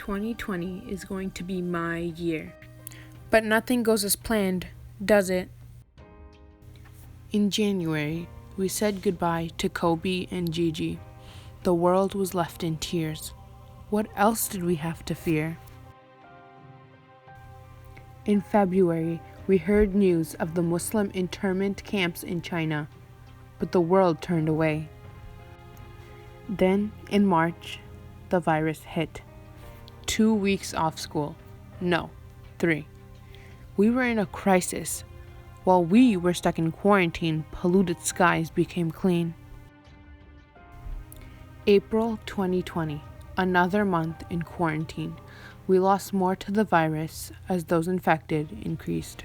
2020 is going to be my year. But nothing goes as planned, does it? In January, we said goodbye to Kobe and Gigi. The world was left in tears. What else did we have to fear? In February, we heard news of the Muslim internment camps in China, but the world turned away. Then, in March, the virus hit. 2 weeks off school. No, 3. We were in a crisis. While we were stuck in quarantine, polluted skies became clean. April 2020, another month in quarantine. We lost more to the virus as those infected increased.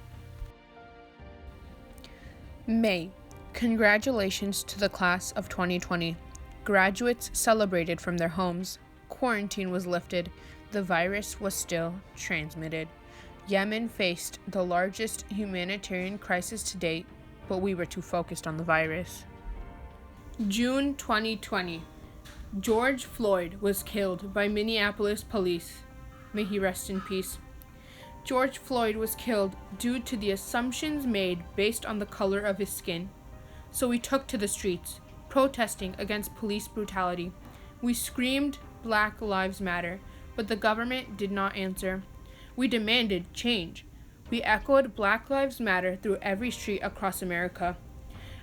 May. Congratulations to the class of 2020. Graduates celebrated from their homes. Quarantine was lifted. The virus was still transmitted. Yemen faced the largest humanitarian crisis to date, but we were too focused on the virus. June 2020. George Floyd was killed by Minneapolis police. May he rest in peace. George Floyd was killed due to the assumptions made based on the color of his skin. So we took to the streets, protesting against police brutality. We screamed, "Black Lives Matter," but the government did not answer. We demanded change. We echoed Black Lives Matter through every street across America.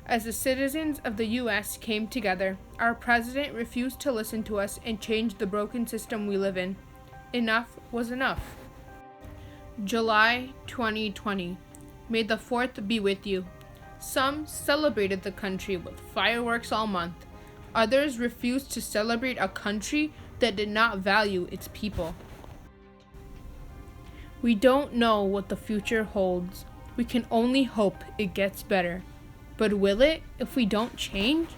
As the citizens of the U.S. came together, our president refused to listen to us and change the broken system we live in. Enough was enough. July 2020. May the 4th be with you. Some celebrated the country with fireworks all month. Others refused to celebrate a country that did not value its people. We don't know what the future holds. We can only hope it gets better. But will it if we don't change?